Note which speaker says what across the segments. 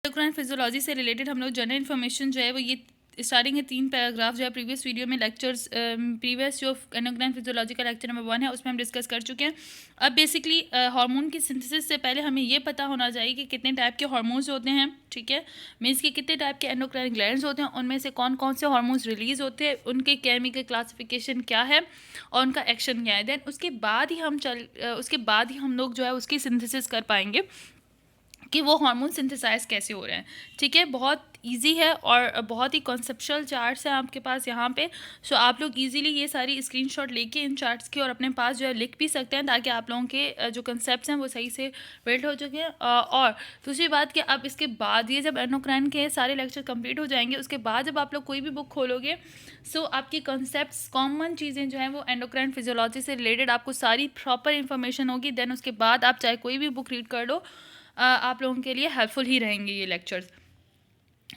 Speaker 1: Endocrine physiology से related हम लोग जनरल इन्फॉर्मेशन जो है वो ये स्टार्टिंग है 3 पैराग्राफ जो है प्रीवियस वीडियो में लेक्चर्स प्रीवियस जो एंडोक्राइन फिजियोलॉजी का लेक्चर नंबर 1 है उसमें हम डिस्कस कर चुके हैं। अब बेसिकली हार्मोन की सिंथेसिस से पहले हमें ये पता होना चाहिए कि कितने टाइप के हार्मोन्स होते हैं, ठीक है, मीन्स कि कितने टाइप के एंडोक्राइन ग्लैंड्स होते हैं, उनमें से कौन कौन से हार्मोन्स रिलीज होते हैं, उनके केमिकल क्लासिफिकेशन क्या है और उनका एक्शन क्या है। देन उसके बाद ही हम लोग जो है उसकी सिंथेसिस कर पाएंगे कि वो हार्मोन सिंथेसाइज कैसे हो रहे हैं, ठीक है। बहुत इजी है और बहुत ही कॉन्सेप्चुअल चार्ट्स हैं आपके पास यहाँ पे। सो आप लोग इजीली ये सारी स्क्रीनशॉट लेके इन चार्ट्स की और अपने पास जो है लिख भी सकते हैं ताकि आप लोगों के जो कंसेप्ट्स हैं वो सही से बिल्ड हो चुके हैं। और दूसरी बात कि अब इसके बाद ये जब एंडोक्राइन के सारे लेक्चर कंप्लीट हो जाएंगे उसके बाद जब आप लोग कोई भी बुक खोलोगे सो आपकी कंसेप्ट्स कॉमन चीज़ें जो हैं वो एंडोक्राइन फिजियोलॉजी से रिलेटेड आपको सारी प्रॉपर इन्फॉर्मेशन होगी। देन उसके बाद आप चाहे कोई भी बुक रीड कर लो, आप लोगों के लिए हेल्पफुल ही रहेंगे ये लेक्चर्स।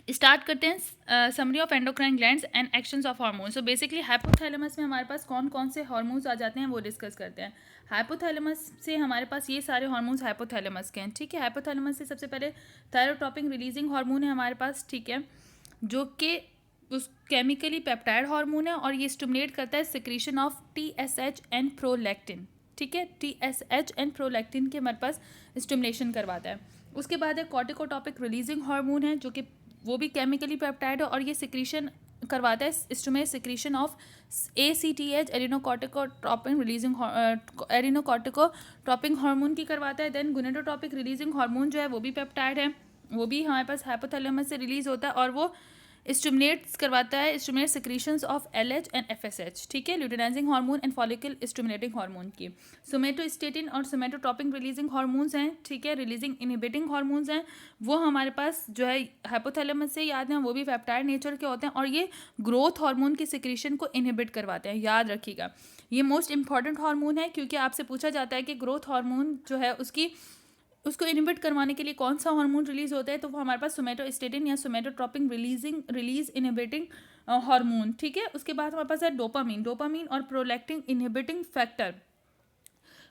Speaker 1: स्टार्ट करते हैं summary of endocrine glands and actions of hormones. So basically hypothalamus में हमारे पास कौन कौन से हार्मोन्स आ जाते हैं वो डिस्कस करते हैं। हाइपोथैलेमस से हमारे पास ये सारे हार्मोन्स हाइपोथैलेमस के हैं, ठीक है। हाइपोथैलेमस से सबसे पहले थायरोट्रोपिन रिलीजिंग हार्मोन है हमारे पास, ठीक है, जो कि उस केमिकली पेप्टाइड हार्मोन है और ये स्टिमुलेट करता है secretion of TSH and prolactin, ठीक है। TSH एंड प्रोलैक्टिन के हमारे पास स्टिमुलेशन करवाता है। उसके बाद है कॉर्टिकोटॉपिक रिलीजिंग हार्मोन है जो कि वो भी केमिकली पेप्टाइड है और ये सिक्रीशन करवाता है stimulate secretion of ACTH adrenocorticotropin releasing adrenocorticotropic hormone की करवाता है। देन गोनेडोट्रोपिक रिलीजिंग हार्मोन जो है वो भी पेप्टाइड है, वो भी हमारे पास हाइपोथैलेमस से रिलीज होता है और वो स्टिमुलेट्स करवाता है stimulate secretions of LH and FSH, ठीक है, luteinizing hormone and follicle stimulating hormone की। सोमेटोस्टेटिन और सोमेटोट्रोपिक रिलीजिंग हार्मोन्स हैं, ठीक है, रिलीजिंग इनहिबिटिंग हार्मोन्स हैं, वो हमारे पास जो है हाइपोथैलेमस से याद हैं, वो भी पेप्टाइड नेचर के होते हैं और ये ग्रोथ हार्मोन की सिक्रीशन को इनहिबिट करवाते हैं, याद रखिएगा। ये मोस्ट इंपॉर्टेंट हार्मोन है क्योंकि आपसे पूछा जाता है कि ग्रोथ हार्मोन जो है उसको इनहिबिट करवाने के लिए कौन सा हार्मोन रिलीज होता है, तो वो हमारे पास सोमेटोस्टेटिन या सोमेटोट्रोपिक रिलीज इनहिबिटिंग हार्मोन, ठीक है। उसके बाद हमारे पास है डोपामीन और प्रोलैक्टिन इनहिबिटिंग फैक्टर।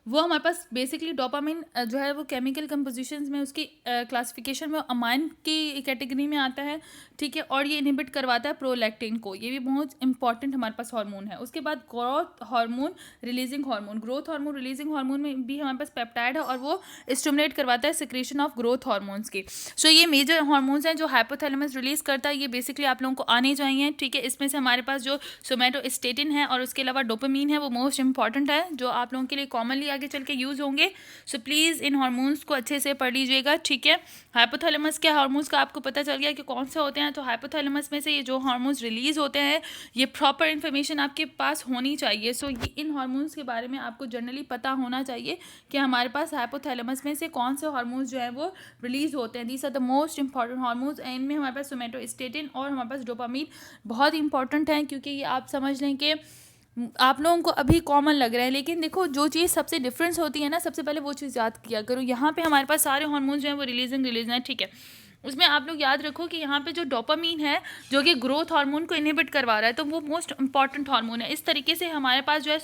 Speaker 1: वो हमारे पास बेसिकली डोपामिन जो है वो केमिकल कंपोजिशंस में उसकी क्लासिफिकेशन में अमाइन की कैटेगरी में आता है, ठीक है, और ये इनहिबिट करवाता है प्रोलैक्टिन को, ये भी बहुत इंपॉर्टेंट हमारे पास हार्मोन है। उसके बाद ग्रोथ हार्मोन रिलीजिंग हार्मोन में भी हमारे पास पेप्टाइड है और वो स्टिमुलेट करवाता है सिक्रीशन ऑफ ग्रोथ हार्मोन्स की। सो ये मेजर हार्मोन्स हैं जो हाइपोथैलेमस रिलीज करता है, ये बेसिकली आप लोगों को आने चाहिए, ठीक है। इसमें से हमारे पास जो सोमेटोस्टेटिन है और उसके अलावा डोपामीन है वो मोस्ट इंपॉर्टेंट है जो आप लोगों के लिए कॉमनली आगे चल के यूज़ होंगे। सो प्लीज़ इन हार्मोन्स को अच्छे से पढ़ लीजिएगा, ठीक है। हाइपोथैलेमस के हार्मोन्स का आपको पता चल गया कि कौन से होते हैं, तो हाइपोथैलेमस में से ये जो हार्मोन्स रिलीज होते हैं ये प्रॉपर इन्फॉर्मेशन आपके पास होनी चाहिए। सो ये इन हार्मोन्स के बारे में आपको जनरली पता होना चाहिए कि हमारे पास हाइपोथैलेमस में से कौन से हार्मोन्स जो है वो रिलीज होते हैं। These are the most important hormones. इनमें हमारे पास सोमेटोस्टेटिन और हमारे पास डोपामीन बहुत इंपॉर्टेंट हैं क्योंकि ये आप समझ लें कि आप लोगों को अभी कॉमन लग रहा है, लेकिन देखो जो चीज़ सबसे डिफरेंस होती है ना, सबसे पहले वो चीज़ याद किया करो। यहाँ पे हमारे पास सारे हार्मोन्स जो हैं वो रिलीज है, ठीक है। उसमें आप लोग याद रखो कि यहाँ पे जो डोपामीन है जो कि ग्रोथ हार्मोन को इनहिबिट करवा रहा है, तो वो मोस्ट इंपॉर्टेंट हार्मोन है। इस तरीके से हमारे पास जो है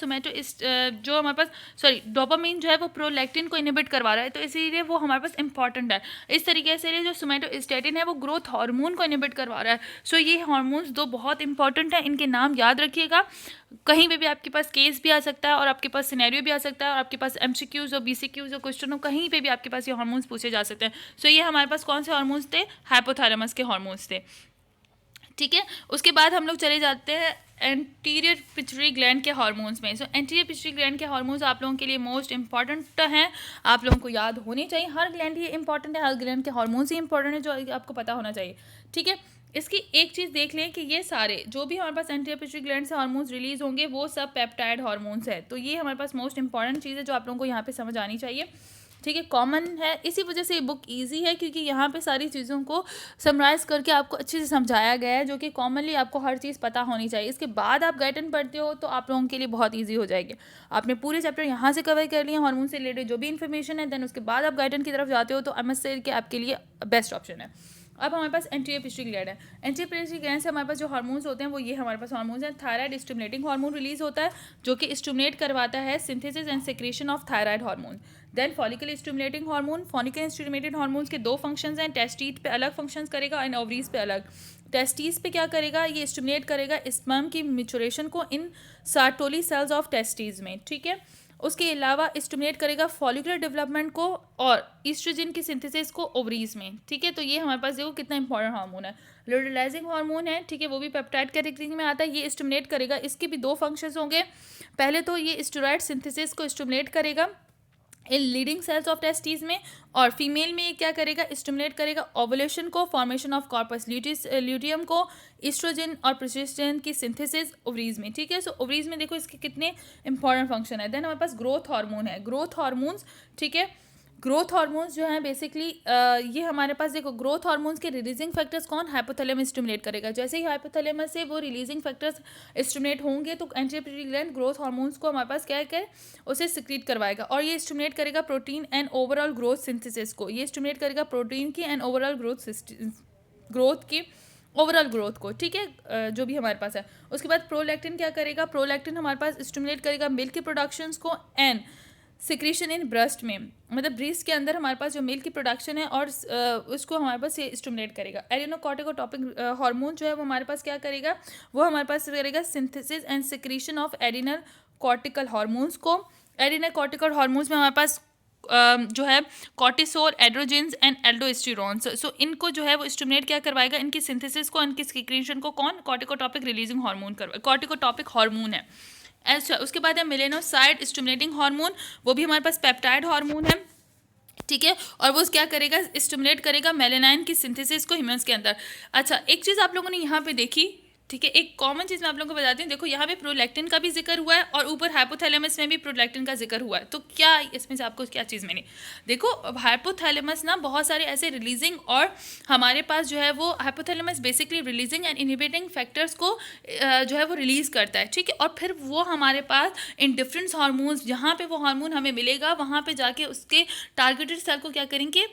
Speaker 1: जो हमारे पास डोपामीन जो है वो प्रोलैक्टिन को इनहिबिट करवा रहा है, तो इसीलिए वो हमारे पास इंपॉर्टेंट है। इस तरीके से जो सोमेटोस्टेटिन है वो ग्रोथ हार्मोन को इनहिबिट करवा रहा है। सो ये हार्मोन्स दो बहुत इंपॉर्टेंट है, इनके नाम याद रखिएगा। कहीं पे भी आपके पास केस भी आ सकता है और आपके पास सिनेरियो भी आ सकता है और आपके पास MCQs और BCQs और क्वेश्चन हो, कहीं पे भी आपके पास ये हार्मोन्स पूछे जा सकते हैं। सो ये हमारे पास कौन से हार्मोन्स थे, हाइपोथैलेमस के हार्मोन्स थे, ठीक है। उसके बाद हम लोग चले जाते हैं एंटीरियर पिट्यूटरी ग्लैंड के हार्मोन्स में। सो एंटीरियर पिट्यूटरी ग्लैंड के हार्मोन्स आप लोगों के लिए मोस्ट इंपॉर्टेंट हैं, आप लोगों को याद होने चाहिए। हर ग्लैंड ही इंपॉर्टेंट है, हर ग्लैंड के हार्मोन्स ही इंपॉर्टेंट है जो आपको पता होना चाहिए, ठीक है। इसकी एक चीज़ देख लें कि ये सारे जो भी हमारे पास एंटीरियर पिट्यूटरी ग्लैंड से हार्मोन्स रिलीज होंगे वो सब पेप्टाइड हार्मोन्स है, तो ये हमारे पास मोस्ट इंपॉर्टेंट चीज़ है जो आप लोगों को यहाँ पे समझ आनी चाहिए, ठीक है, कॉमन है। इसी वजह से ये बुक इजी है क्योंकि यहाँ पे सारी चीज़ों को समराइज़ करके आपको अच्छे से समझाया गया है जो कि कॉमनली आपको हर चीज़ पता होनी चाहिए। इसके बाद आप गाइडेंस पढ़ते हो तो आप लोगों के लिए बहुत ईजी हो जाएगी। आपने पूरे चैप्टर यहाँ से कवर कर लिया हार्मोन से रिलेटेड जो भी इन्फॉर्मेशन है, देन उसके बाद आप गाइडेंस की तरफ जाते हो तो आई मस्ट से कि आपके लिए बेस्ट ऑप्शन है। अब हमारे पास एंटीरियर पिट्यूटरी ग्लैंड है। एंटीरियर पिट्यूटरी ग्लैंड से हमारे पास जो हार्मोन्स होते हैं वो ये हमारे पास हार्मोन्स हैं। थायराइड स्टिमुलेटिंग हार्मोन रिलीज होता है जो कि स्टिमुलेट करवाता है synthesis and secretion of thyroid hormone. Then follicle stimulating hormone. Follicle stimulated hormones के दो फंक्शंस हैं, टेस्टिस पे अलग फंक्शंस करेगा एंड ओवरीज पे अलग। टेस्टिस पे क्या करेगा, ये स्टिमुलेट करेगा स्पर्म की मैच्योरेशन को इन सार्टोली सेल्स ऑफ टेस्टिस में, ठीक है। उसके अलावा स्टिमुलेट करेगा फॉलिकुलर डेवलपमेंट को और ईस्ट्रोजन की सिंथेसिस को ओवरीज में, ठीक है। तो ये हमारे पास देखो कितना इंपॉर्टेंट हार्मोन है। लुटेराइजिंग हार्मोन है, ठीक है, वो भी पेप्टाइड कैटेगरी में आता है। ये स्टिमुलेट करेगा, इसके भी दो फंक्शंस होंगे। पहले तो ये स्टेरॉइड सिंथेसिस को स्टिमुलेट करेगा in leading cells of testis में, और फीमेल में ये क्या करेगा, स्टिमुलेट करेगा ओवुलेशन को, फॉर्मेशन ऑफ कॉर्पस ल्यूटियम को, ईस्ट्रोजन और प्रोजेस्टेरोन की सिंथेसिस ओवरीज में, ठीक है। सो ओवरीज में देखो इसके कितने इंपॉर्टेंट फंक्शन है। देन हमारे पास ग्रोथ हार्मोन है, ग्रोथ हार्मोन्स, ठीक है। ग्रोथ हार्मोन्स जो हैं बेसिकली ये हमारे पास देखो ग्रोथ हार्मोन्स के रिलीजिंग फैक्टर्स कौन, हाइपोथैलेमस स्टिमुलेट करेगा। जैसे ही हाइपोथैलेमस से वो रिलीजिंग फैक्टर्स स्टिमुलेट होंगे तो anterior pituitary gland growth hormones को हमारे पास क्या है, उसे सिक्रीट करवाएगा, और ये स्टिमुलेट करेगा protein and overall growth synthesis को। ये स्टिमुलेट करेगा प्रोटीन की एंड ओवरऑल ग्रोथ की ओवरऑल ग्रोथ को, ठीक है, जो भी हमारे पास है। उसके बाद प्रोलैक्टिन क्या करेगा, प्रोलैक्टिन हमारे पास स्टिमुलेट करेगा मिल्क की प्रोडक्शंस को एंड सिक्रीशन इन ब्रेस्ट में, मतलब ब्रेस्ट के अंदर हमारे पास जो मिल्क की प्रोडक्शन है और उसको हमारे पास ये स्टिमुलेट करेगा। एडिनोकॉर्टिकोटॉपिक हार्मोन जो है वो हमारे पास क्या करेगा, वो हमारे पास करेगा synthesis and secretion of adrenal cortical hormones को। एडिनल कॉर्टिकल हार्मोन्स में हमारे पास जो है कॉर्टिसोल, एड्रोजेंस एंड एल्डोस्टेरोन्स, सो इनको जो है वो स्टिमुलेट क्या करवाएगा, इनकी सिंथेसिस को, इनकी सिक्रीशन को कौन, कॉर्टिकोटॉपिक रिलीजिंग हार्मोन कॉर्टिकोटॉपिक हार्मोन है। अच्छा, उसके बाद है मेलेनोसाइड स्टिमुलेटिंग हार्मोन, वो भी हमारे पास पेप्टाइड हार्मोन है, ठीक है, और वो क्या करेगा, स्टिमुलेट करेगा मेलेनाइन की सिंथेसिस को ह्यूमन्स के अंदर। अच्छा, एक चीज़ आप लोगों ने यहाँ पे देखी, ठीक है, एक कॉमन चीज़ मैं आप लोगों को बताती हूँ। देखो यहाँ पे प्रोलैक्टिन का भी जिक्र हुआ है और ऊपर हाइपोथैलेमस में भी प्रोलैक्टिन का जिक्र हुआ है। तो क्या इसमें से आपको क्या चीज़ मिली, देखो हाइपोथैलेमस ना बहुत सारे ऐसे रिलीजिंग, और हमारे पास जो है वो hypothalamus basically releasing and inhibiting factors को जो है वो रिलीज़ करता है, ठीक है। और फिर वो हमारे पास इन डिफरेंट हार्मोन्स, जहाँ पे वो हार्मोन हमें मिलेगा वहाँ पे जाके उसके टारगेटेड सेल को क्या करेंगे,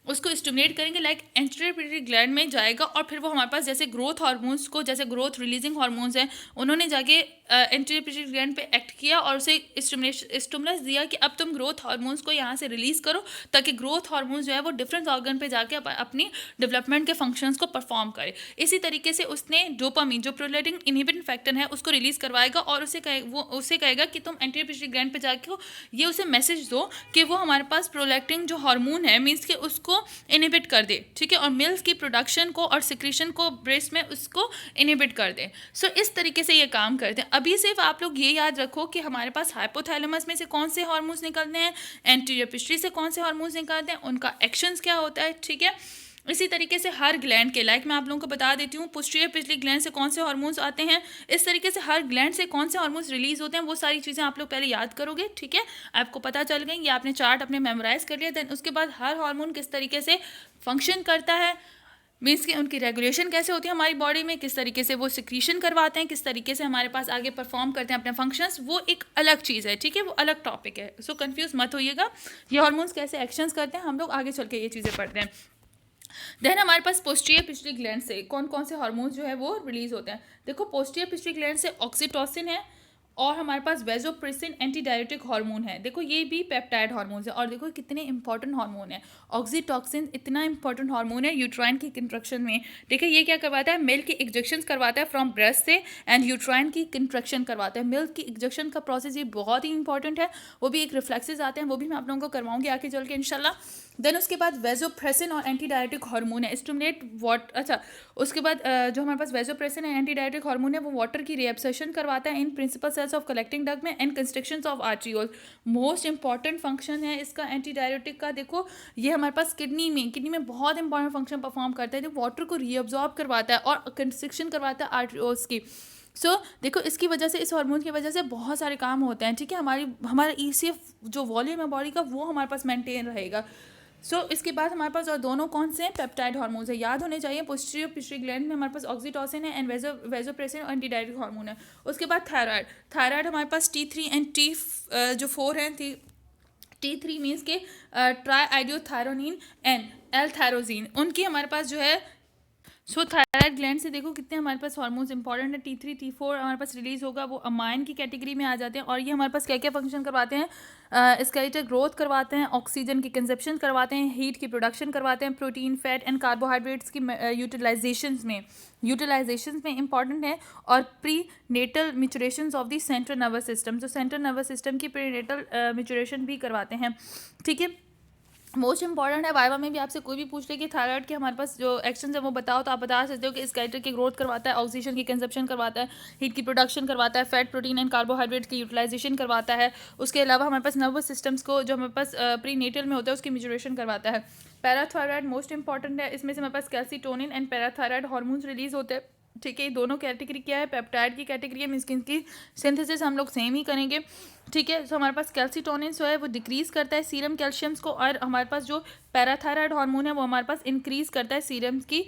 Speaker 1: उसको स्टिमुलेट करेंगे, लाइक एंटीरियर पिट्यूटरी ग्लैंड में जाएगा, और फिर वो हमारे पास जैसे ग्रोथ हार्मोन्स को, जैसे ग्रोथ रिलीजिंग हार्मोन्स हैं, उन्होंने जाके एंटीरियर पिट्यूटरी ग्लैंड पे एक्ट किया और उसे स्टिमुलस दिया कि अब तुम ग्रोथ हार्मोन्स को यहाँ से रिलीज़ करो, ताकि ग्रोथ हार्मोन्स जो है वो डिफरेंट ऑर्गन पे जाके अपनी डेवलपमेंट के फंक्शंस को परफॉर्म करे। इसी तरीके से उसने डोपामिन, जो प्रोलैक्टिन इनहिबिटिंग फैक्टर है, उसको रिलीज़ करवाएगा और उसे कहेगा कि तुम एंटीरियर पिट्यूटरी ग्लैंड पे जाके ये उसे मैसेज दो कि वो हमारे पास प्रोलैक्टिन जो हार्मोन है मीन्स कि उसको इनहिबिट कर दे, ठीक है, और मिल्क की प्रोडक्शन को और सिक्रीशन को ब्रेस्ट में उसको इनहिबिट कर दे। सो इस तरीके से ये काम करते हैं। अभी सिर्फ आप लोग ये याद रखो कि हमारे पास हाइपोथैलेमस में से कौन से हार्मोन्स निकलते हैं, एंटीरियर पिट्यूटरी से कौन से हार्मोन्स निकलते हैं, उनका एक्शंस क्या होता है, ठीक है। इसी तरीके से हर ग्लैंड के, लाइक मैं आप लोगों को बता देती हूँ, पोस्टीरियर पिछली ग्लैंड से कौन से हार्मोन्स आते हैं, इस तरीके से हर ग्लैंड से कौन से हार्मोन्स रिलीज होते हैं, वो सारी चीज़ें आप लोग पहले याद करोगे, ठीक है। आपको पता चल गई, ये आपने चार्ट अपने मेमोराइज कर लिया। देन उसके बाद हर हार्मोन किस तरीके से फंक्शन करता है, मीन्स कि उनकी रेगुलेशन कैसे होती है हमारी बॉडी में, किस तरीके से वो सिक्रीशन करवाते हैं, किस तरीके से हमारे पास आगे परफॉर्म करते हैं अपने फंक्शंस, वो एक अलग चीज़ है, ठीक है, वो अलग टॉपिक है। सो कंफ्यूज मत होइएगा, ये हार्मोन्स कैसे एक्शंस करते हैं, हम लोग आगे चल के ये चीज़ें पढ़ते हैं। देन हमारे पास पोस्टीरियर पिट्यूटरी ग्लैंड से कौन कौन से हार्मोन्स जो है वो रिलीज होते हैं। देखो पोस्टीरियर पिट्यूटरी ग्लैंड से ऑक्सीटोसिन है, और हमारे पास वेजोप्रेसिन एंटी डायरेटिक हार्मोन है। देखो ये भी पेप्टाइड हार्मोन है, और देखो कितने इंपॉर्टेंट हार्मोन है। ऑक्सीटोसिन इतना इंपॉर्टेंट हार्मोन है यूट्राइन की कंट्रक्शन में, ठीक है। ये क्या करवाता है, मिल्क की इंजेक्शन करवाता है फ्रॉम ब्रेस्ट से, एंड यूट्राइन की कंट्रक्शन करवाता है। मिल्क की इंजेक्शन का प्रोसेस ये बहुत ही इंपॉर्टेंट है, वो भी एक रिफ्लेक्सेस आते हैं, वो भी मैं आप लोगों को करवाऊंगी आगे चल के इंशाल्लाह। देन उसके बाद वेजोप्रेसिन और एंटी डायरेटिक हार्मोन है, स्टिमुलेट अच्छा उसके बाद जो हमारे पास वेजोप्रेसिन है एंटी डायरेटिक हार्मोन है, वो वाटर की रिएब्सॉर्प्शन करवाता है in principal cells of collecting duct में and constrictions of arteriole. Most important function है इसका एंटी डायरेटिक का। देखो ये हमारे पास किडनी में बहुत इंपॉर्टेंट फंक्शन परफॉर्म करता है, जो वाटर को रीअब्जॉर्ब करवाता है और कंस्ट्रक्शन करवाता है आर्ट्रियोल्स की। देखो इसकी वजह से, इस हार्मोन की वजह से बहुत सारे काम होते हैं, ठीक है। हमारा ECF जो वॉल्यूम है बॉडी का, वो हमारे पास मेंटेन रहेगा। इसके बाद हमारे पास और दोनों कौन से हैं, पेप्टाइड हार्मोन्स है, याद होने चाहिए। पोस्टीरियर पिट्यूटरी ग्लैंड में हमारे पास ऑक्सीटोसिन है एंड वेजोप्रेसिन और एंटी डायरेटिक हार्मोन है। उसके बाद थायराइड हमारे पास T3 एंड T4 हैं। T3 मीन्स के ट्राई आइडियोथायरोनिन एंड L-थायरोजीन, उनकी हमारे पास जो है सो थायराइड ग्लैंड से देखो कितने हमारे पास हार्मोन्स इंपॉर्टेंट है। T3 T4 हमारे पास रिलीज होगा, वो अमाइन की कैटेगरी में आ जाते हैं। और ये हमारे पास क्या क्या फंक्शन करवाते हैं, स्केलेटल ग्रोथ करवाते हैं, ऑक्सीजन की कंजप्शन करवाते हैं, हीट की प्रोडक्शन करवाते हैं, प्रोटीन फैट एंड कार्बोहाइड्रेट्स की यूटिलाइजेशन में इंपॉर्टेंट है। और prenatal maturation of the central nervous system, जो सेंट्रल नर्वस सिस्टम की प्री नेटल मिचुरेशन भी करवाते हैं। ठीक है, मोस्ट इंपॉर्टेंट है। वाइवा में भी आपसे कोई भी पूछ ले कि थायराइड के हमारे पास जो एक्शन है वो बताओ, तो आप बता सकते हो कि स्केलेटल की ग्रोथ करवाता है, ऑक्सीजन की कंजप्शन करवाता है, हीट की प्रोडक्शन करवाता है, फैट प्रोटीन एंड कार्बोहाइड्रेट की यूटिलाइजेशन करवाता है। उसके अलावा हमारे पास नर्वस सिस्टम्स को जो हमारे पास प्री नेटल में होता है उसकी मिचुरेशन करवाता है। पैराथायराइड मोस्ट इंपॉर्टेंट है, इसमें से हमारे पास calcitonin and parathyroid hormones release होते हैं। ठीक है, ये दोनों कैटेगरी क्या है, पेप्टाइड की कैटेगरी है, मीन्स की इनकी सिंथेसिस हम लोग सेम ही करेंगे। ठीक है, तो हमारे पास कैल्सीटोनिन जो है वो डिक्रीज करता है सीरम कैल्शियम्स को, और हमारे पास जो पैराथायराइड हार्मोन है वो हमारे पास इंक्रीज करता है सीरम्स की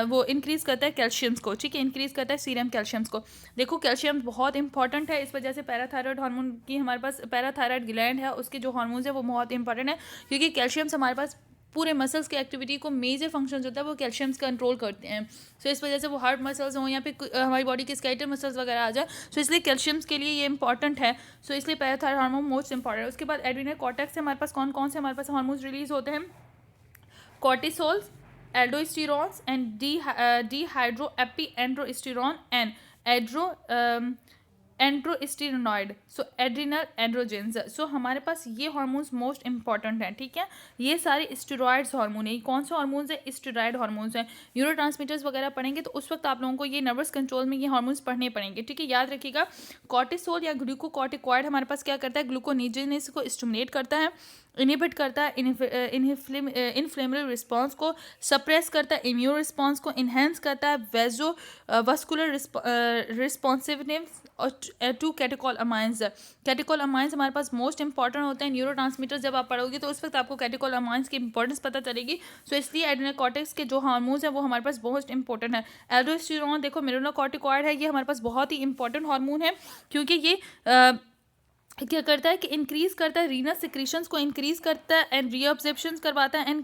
Speaker 1: वो इंक्रीज करता है कैल्शियम्स को। ठीक है, इंक्रीज करता है सीरम कैल्शियम्स को। देखो कैल्शियम बहुत इंपॉर्टेंट है, इस वजह से पैराथायराइड हार्मोन की हमारे पास पैराथायराइड ग्लैंड है उसके जो हार्मोन्स है वो बहुत इंपॉर्टेंट है, क्योंकि कैल्शियम्स हमारे पास पूरे मसल्स की एक्टिविटी को मेजर फंक्शन होता है वो कैल्शियम्स कंट्रोल करते हैं। सो इस वजह से वो हार्ट मसल्स हों या फिर हमारी बॉडी के स्केलेटल मसल्स वगैरह आ जाए, सो इसलिए कैल्शियम्स के लिए ये इंपॉर्टेंट है। सो इसलिए पैराथायराइड हार्मोन मोस्ट इंपॉर्टेंट है। उसके बाद एड्रीनल कॉर्टेक्स से हमारे पास कौन कौन से हमारे पास हार्मोन्स रिलीज होते हैं, cortisols, aldosterones and dehydroepiandrosterone and androsteronoid, so adrenal androgens. So हमारे पास ये हार्मोन्स मोस्ट इंपॉर्टेंट हैं। ठीक है, ये सारे स्टेरॉइड्स हार्मोन है। कौन से हार्मोन्स है, स्टेरॉइड हार्मोन्स हैं। न्यूरोट्रांसमीटर्स वगैरह पढ़ेंगे तो उस वक्त आप लोगों को ये नर्वस कंट्रोल में ये हार्मोन्स पढ़ने पड़ेंगे। ठीक है, याद रखिएगा, कॉर्टिसोल या ग्लूकोकॉर्टिकॉइड हमारे पास क्या करता है, ग्लूकोनीजेनेस को स्टिमुलेट करता है, इनहिबिट करता है इन्फ्लेमेटरी रिस्पॉन्स को, सप्रेस करता है इम्यून रिस्पॉन्स को, इन्हेंस करता है वेजो वस्कुलर रिस्पॉन्सिवनेस और to catechol amines. Catechol amines हमारे पास मोस्ट इंपॉर्टेंट होते हैं न्यूरोट्रांसमीटर। जब आप पढ़ोगे तो उस वक्त आपको कैटेकोल अमाइंस की इंपॉर्टेंस पता चलेगी। सो इसलिए एड्रेनल कॉर्टेक्स के जो हार्मोन्स हैं वो हमारे पास बहुत इंपॉर्टेंट है। एल्डोस्टेरॉन देखो मेरिनोकॉर्टिकॉइड है, ये हमारे पास बहुत ही इंपॉर्टेंट हार्मोन है, क्योंकि ये क्या करता है कि इंक्रीज करता है रीनल सिक्रीशंस को, इंक्रीज करता है एंड रीअब्जॉर्प्शन करवाता है। एंड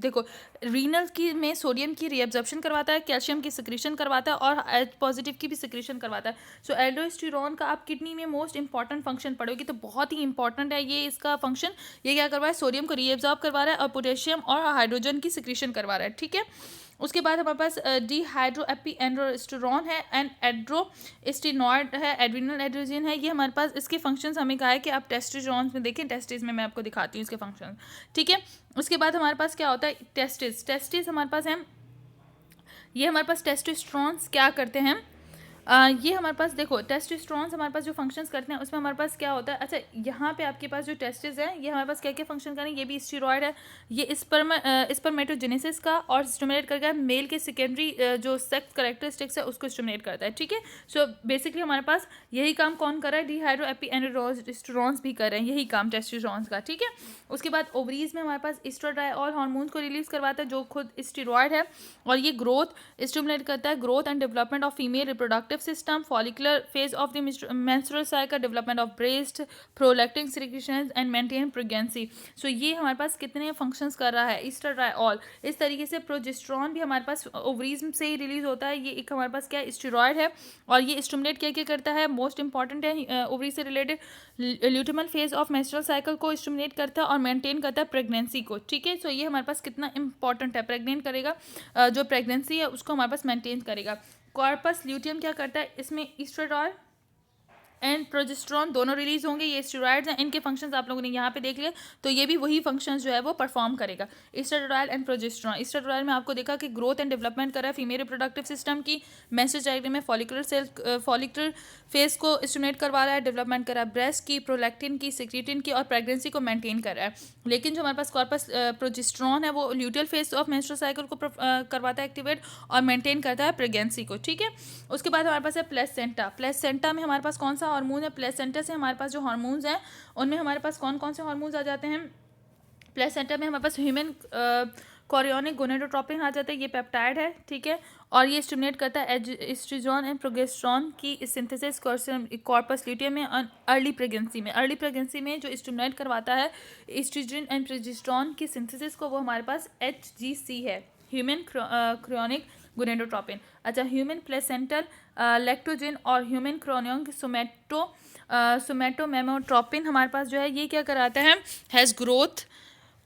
Speaker 1: देखो रीनल की में सोडियम की रीअब्जॉर्प्शन करवाता है, कैल्शियम की सिक्रीशन करवाता है और एच पॉजिटिव की भी सिक्रीशन करवाता है। सो एल्डोस्टेरॉन का आप किडनी में मोस्ट इंपॉर्टेंट फंक्शन पढ़ोगे तो बहुत ही इंपॉर्टेंट है ये इसका फंक्शन। ये क्या करवा रहा है, सोडियम को रीअब्जॉर्ब करवा रहा है और पोटेशियम और हाइड्रोजन की सिक्रीशन करवा रहा है। ठीक है, उसके बाद हमारे पास डीहाइड्रोएपीएंड्रोस्टेरॉन है एंड एड्रोस्टेरॉनॉइड है, एड्रिनल एड्रोजन है। ये हमारे पास इसके फंक्शंस हमें कहा है कि आप टेस्टोस्टेरोन में देखें, टेस्टिस में मैं आपको दिखाती हूँ इसके फंक्शन। ठीक है, उसके बाद हमारे पास क्या होता है, टेस्टिस हमारे पास है। ये हमारे पास टेस्टोस्टेरोन्स क्या करते हैं, ये हमारे पास देखो टेस्टोस्टेरोन्स हमारे पास जो फंक्शंस करते हैं उसमें हमारे पास क्या होता है। अच्छा, यहाँ पे आपके पास जो टेस्टिस है ये हमारे पास क्या क्या फंक्शन करें, ये भी स्टेरॉयड है। ये स्पर्मेटोजेनेसिस का और स्टिमुलेट करता है, मेल के सेकेंडरी जो सेक्स कैरेक्टरिस्टिक्स है उसको स्टिमुलेट करता है। ठीक है, सो बेसिकली हमारे पास यही काम कौन कर रहा है, डीहाइड्रोएपीएंड्रोस्टेरॉन्स भी कर रहे हैं यही काम टेस्टोस्टेरोन्स का। ठीक है, उसके बाद ओवरीज में हमारे पास एस्ट्राडायोल हार्मोन्स को रिलीज करवाता है जो खुद स्टेरॉयड है, और ये ग्रोथ स्टिमुलेट करता है, growth and development of female reproductive system, follicular phase of the menstrual cycle, development of breast, prolactin secretions and maintain pregnancy. So ये हमारे पास कितने फंक्शंस कर रहा है, एस्ट्राडायोल। इस तरीके से प्रोजेस्टेरॉन भी हमारे पास ओवरीज से ही रिलीज होता है। ये एक हमारे पास क्या है, स्टेरॉयड है, और ये स्टिमुलेट क्या क्या करता है, मोस्ट इंपॉर्टेंट है ओवरी से related, luteal phase of menstrual cycle को स्टिमुलेट करता है और मेंटेन करता है प्रेगनेंसी को। ठीक है, सो ये हमारे पास कितना इंपॉर्टेंट है, प्रेग्नेंट करेगा, जो प्रेगनेंसी है उसको हमारे पास मेंटेन करेगा। कॉर्पस ल्यूटियम क्या करता है, इसमें एस्ट्राडायोल एंड प्रोजेस्टेरॉन दोनों रिलीज होंगे। ये स्टेरॉइड्स हैं, इनके फंक्शंस आप लोगों ने यहाँ पे देख लिए, तो ये भी वही फंक्शंस जो है वो परफॉर्म करेगा, एस्ट्राडायोल एंड प्रोजेस्टेरॉन। एस्ट्राडायोल में आपको देखा कि ग्रोथ एंड डेवलपमेंट कर रहा है फीमेल रिप्रोडक्टिव सिस्टम की, मेंस्ट्रुअल साइकिल में फॉलिकुलर फेज को स्टिमुलेट करवा रहा है, डेवलपमेंट कर रहा है ब्रेस्ट की, प्रोलैक्टिन की, सिक्रीटिन की और प्रेगनेंसी को मेंटेन कर रहा है। लेकिन जो हमारे पास कॉर्पस प्रोजेस्टेरॉन है वो luteal phase of menstrual cycle को करवाता है एक्टिवेट और मेंटेन करता है प्रेगनेंसी को। ठीक है, उसके बाद हमारे पास है प्लेसेंटा। प्लेसेंटा में हमारे पास कौन सा हार्मोन है, प्लेसेंटा से हमारे पास जो हार्मोन्स हैं उनमें हमारे पास कौन कौन से हार्मोन्स आ जाते हैं। प्लेसेंटा में हमारे पास ह्यूमन कोरियोनिक गोनेडोट्रोपिन आ जाता है, ये पेप्टाइड है। ठीक है, और ये स्टिमुलेट करता है एस्ट्रोजन एंड प्रोजेस्टेरॉन की सिंथेसिस कॉर्पस ल्यूटियम में अर्ली प्रेगनेंसी में। अर्ली प्रेगनेंसी में जो स्टिमुलेट करवाता है एस्ट्रोजन एंड प्रोजेस्टेरॉन की सिंथेसिस को वो हमारे पास HGC है, ह्यूमन क्रोनिक गोनेडोट्रोपिन। अच्छा, ह्यूमन प्लेसेंटल लैक्टोजिन और ह्यूमन क्रोनियन सोमेटोमेमोट्रोपिन हमारे पास जो है ये क्या कराता है, has growth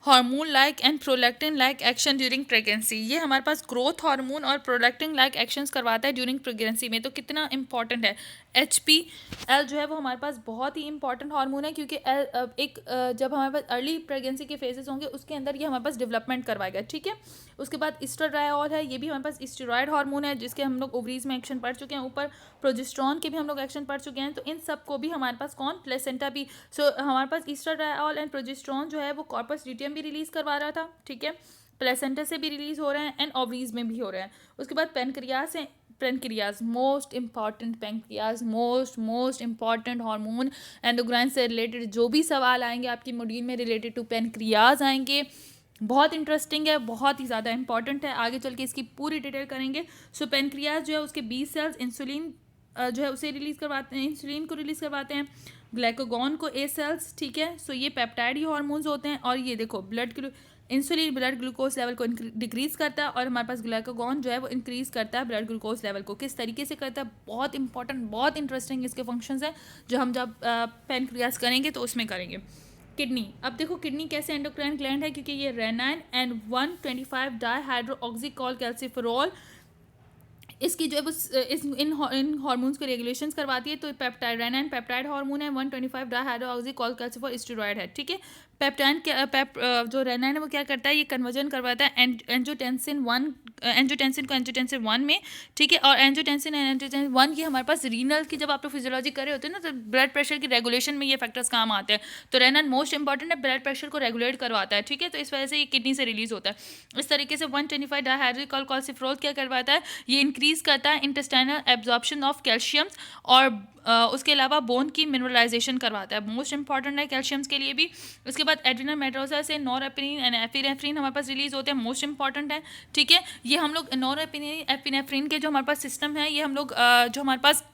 Speaker 1: hormone like and prolactin like action during pregnancy. ये हमारे पास ग्रोथ हार्मोन और प्रोलैक्टिन लाइक एक्शंस करवाता है ड्यूरिंग प्रेगनेंसी में। तो कितना इंपॉर्टेंट है। HPL जो है वो हमारे पास बहुत ही इंपॉर्टेंट हार्मोन है, क्योंकि जब हमारे पास अर्ली प्रेगनेंसी के फेजेस होंगे उसके अंदर ये हमारे पास डेवलपमेंट करवाएगा, ठीक है। उसके बाद एस्ट्राडायोल है, ये भी हमारे पास स्टेरॉयड हार्मोन है, जिसके हम लोग ओवरीज में एक्शन पढ़ चुके हैं। ऊपर प्रोजेस्टेरोन के भी हम लोग एक्शन पढ़ चुके हैं। तो इन सब को भी हमारे पास कौन, प्लेसेंटा भी। हमारे पास एस्ट्राडायोल एंड प्रोजेस्टेरोन जो है वो कॉर्पस ल्यूटियम भी रिलीज करवा रहा था, ठीक है। प्लेसेंटा से भी रिलीज हो रहे हैं एंड ओवरीज में भी हो रहे हैं। उसके बाद पेनक्रियाज है, pancreas most important, pancreas most important hormone. Endocrine से रिलेटेड जो भी सवाल आएंगे आपकी मॉड्यूल में रिलेटेड टू पेनक्रियाज आएंगे, बहुत इंटरेस्टिंग है, बहुत ही ज़्यादा इंपॉर्टेंट है। आगे चल के इसकी पूरी डिटेल करेंगे। सो पेनक्रियाज जो है उसके 20 सेल्स इंसुलिन जो है उसे रिलीज करवाते हैं, इंसुलिन को रिलीज करवाते हैं, ग्लाइकोगॉन को A सेल्स, ठीक है। सो ये पेप्टाइड ही हार्मोन्स होते हैं। और ये देखो इंसुलिन ब्लड ग्लूकोज लेवल को डिक्रीज करता है, और हमारे पास ग्लाइकोगॉन जो है वो इंक्रीज करता है ब्लड ग्लूकोज लेवल को। किस तरीके से करता है, बहुत इंपॉर्टेंट, बहुत इंटरेस्टिंग इसके फंक्शंस हैं, जो हम जब पेनक्रियाज करेंगे तो उसमें करेंगे। किडनी, अब देखो किडनी कैसे एंडोक्राइन ग्लैंड है, क्योंकि ये रेनाइन एंड 125 डाईहाइड्रोक्सीकॉल कैल्सिफेरॉल इसकी जो है वो इन हार्मोन्स को रेगुलेशंस करवाती है। तो पेप्टाइड, रेनाइन पेप्टाइड हार्मोन है, 125 डाईहाइड्रोक्सीकॉल कैल्सिफेरॉल स्टेरॉइड है, ठीक है। पेप्टाइन जो रेनाइन है वो क्या करता है, ये कन्वर्जन करवाता है एंजियोटेंसिन को एंजियोटेंसिन 1 में, ठीक है। और एंजियोटेंसिन एंड एंजियोटेंसिन 1 ये हमारे पास रीनल की, जब आप लोग फिजियोलॉजी कर रहे होते हैं ना, तो ब्लड प्रेशर की रेगुलेशन में ये फैक्टर्स काम आते हैं। तो रेनाइन मोस्ट इंपॉर्टेंट है, ब्लड प्रेशर को रेगुलेट करवाता है, ठीक है। तो इस वजह से ये किडनी से रिलीज होता है। इस तरीके से 125 डाईहाइड्रोक्सीकॉल कैल्सिफेरॉल क्या करवाता है, ये इंक्रीज करता है इंटेस्टाइनल एब्जॉर्प्शन ऑफ कैल्शियम, और उसके अलावा बोन की मिनरलाइजेशन करवाता है, मोस्ट इंपॉर्टेंट है कैल्शियम्स के लिए भी। उसके बाद एड्रिनल मेट्रोसा से नॉरएपिनेफ्रिन एंड एपिनेफ्रिन हमारे पास रिलीज होते हैं, मोस्ट इंपॉर्टेंट है, ठीक है। ये हम लोग नॉरएपिनेफ्रिन एपिनेफ्रिन के जो हमारे पास सिस्टम है, ये हम लोग जो हमारे पास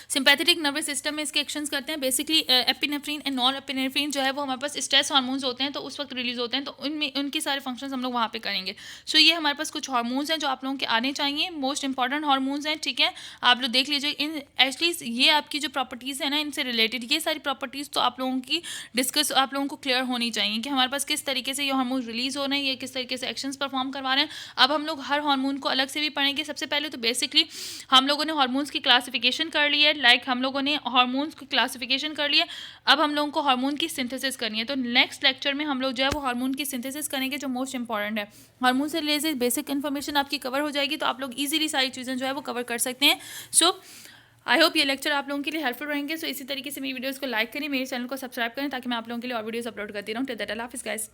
Speaker 1: सिंपैथेटिक नर्वस सिस्टम में इसके एक्शंस करते हैं। Basically epinephrine and non epinephrine जो है वो हमारे पास स्ट्रेस हार्मोन्स होते हैं, तो उस वक्त रिलीज होते हैं, तो उनमें उनकी सारे फंक्शंस हम लोग वहाँ पे करेंगे। सो ये हमारे पास कुछ हार्मोन्स हैं जो आप लोगों के आने चाहिए, मोस्ट इंपॉर्टेंट हार्मोन्स हैं, ठीक है। आप लोग देख लीजिए इन एटलीस्ट ये आपकी जो प्रॉपर्टीज़ है ना, इनसे रिलेटेड ये सारी प्रॉपर्टीज़ तो आप लोगों की डिस्कस, आप लोगों को क्लियर होनी चाहिए कि हमारे पास किस तरीके से ये हार्मोन रिलीज हो रहे हैं, ये किस तरीके से एक्शंस परफॉर्म करवा रहे हैं। अब हम लोग हर हार्मोन को अलग से भी पढ़ेंगे। सबसे पहले तो बेसिकली हम लोगों ने हार्मोन्स की क्लासिफिकेशन कर ली है, लाइक हम लोगों ने हार्मोन्स की क्लासिफिकेशन कर लिया। अब हम लोगों को हार्मोन की सिंथेसिस करनी है, तो नेक्स्ट लेक्चर में हम लोग जो है वो हार्मोन की सिंथेसिस करेंगे, जो मोस्ट इंपॉर्टेंट है। हार्मोन से रिलेटेड बेसिक इन्फॉर्मेशन आपकी कवर हो जाएगी, तो आप लोग इजीली सारी चीज़ें जो है वो कवर कर सकते हैं। सो आई होप ये लेक्चर आप लोगों के लिए हेल्पफुल रहेंगे। सो इसी तरीके से मेरी वीडियोज़ को लाइक करें, मेरे चैनल को सब्सक्राइब करें, ताकि मैं आप लोगों के लिए और वीडियोज़ अपलोड करती रहूँ। टिल दैट, अल्लाह हाफिज़ गाइस।